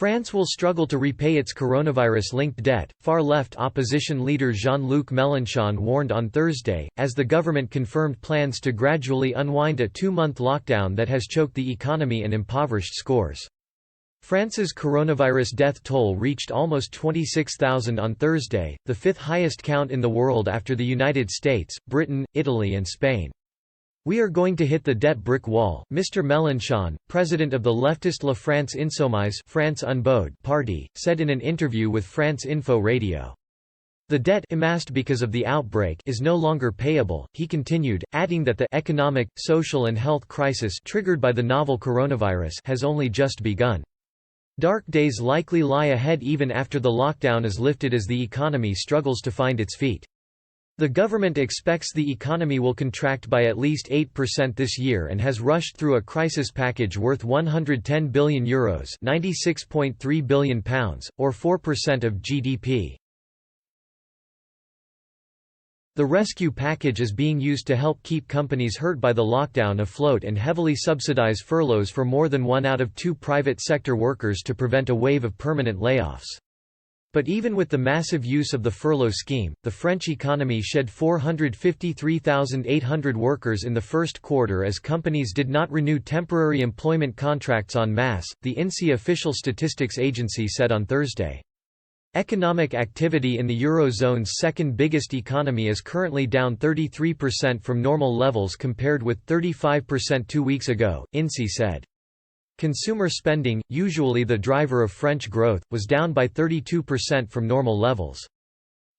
France will struggle to repay its coronavirus-linked debt, far-left opposition leader Jean-Luc Mélenchon warned on Thursday, as the government confirmed plans to gradually unwind a two-month lockdown that has choked the economy and impoverished scores. France's coronavirus death toll reached almost 26,000 on Thursday, the fifth highest count in the world after the United States, Britain, Italy and Spain. "We are going to hit the debt brick wall," Mr. Mélenchon, president of the leftist La France Insoumise France Unbowed party, said in an interview with France Info Radio. "The debt amassed because of the outbreak is no longer payable," he continued, adding that the economic, social and health crisis triggered by the novel coronavirus has only just begun. Dark days likely lie ahead even after the lockdown is lifted as the economy struggles to find its feet. The government expects the economy will contract by at least 8% this year and has rushed through a crisis package worth €110 billion £96.3 billion, or 4% of GDP. The rescue package is being used to help keep companies hurt by the lockdown afloat and heavily subsidize furloughs for more than 1 out of 2 private sector workers to prevent a wave of permanent layoffs. But even with the massive use of the furlough scheme, the French economy shed 453,800 workers in the first quarter as companies did not renew temporary employment contracts en masse, the INSEE official statistics agency said on Thursday. Economic activity in the Eurozone's second biggest economy is currently down 33% from normal levels compared with 35% 2 weeks ago, INSEE said. Consumer spending, usually the driver of French growth, was down by 32% from normal levels.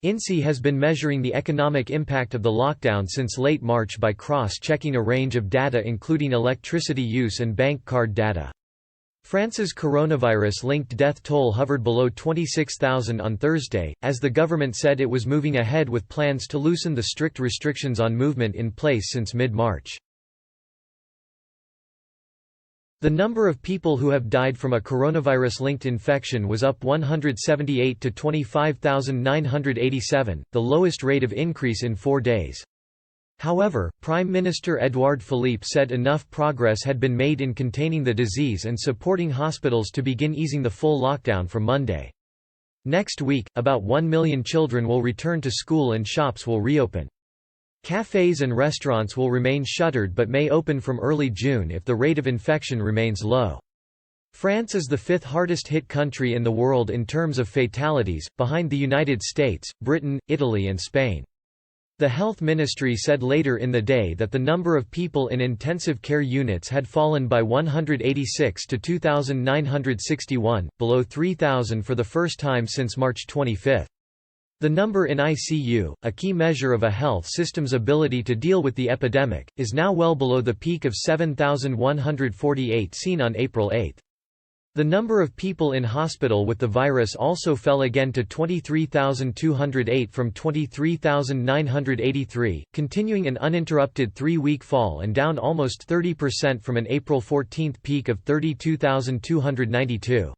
INSEE has been measuring the economic impact of the lockdown since late March by cross-checking a range of data including electricity use and bank card data. France's coronavirus-linked death toll hovered below 26,000 on Thursday, as the government said it was moving ahead with plans to loosen the strict restrictions on movement in place since mid-March. The number of people who have died from a coronavirus-linked infection was up 178 to 25,987, the lowest rate of increase in 4 days. However, Prime Minister Édouard Philippe said enough progress had been made in containing the disease and supporting hospitals to begin easing the full lockdown from Monday. Next week, about 1 million children will return to school and shops will reopen. Cafes and restaurants will remain shuttered but may open from early June if the rate of infection remains low. France is the fifth hardest hit country in the world in terms of fatalities, behind the United States, Britain, Italy and Spain. The Health Ministry said later in the day that the number of people in intensive care units had fallen by 186 to 2,961, below 3,000 for the first time since March 25. The number in ICU, a key measure of a health system's ability to deal with the epidemic, is now well below the peak of 7,148 seen on April 8. The number of people in hospital with the virus also fell again to 23,208 from 23,983, continuing an uninterrupted 3-week fall and down almost 30% from an April 14 peak of 32,292.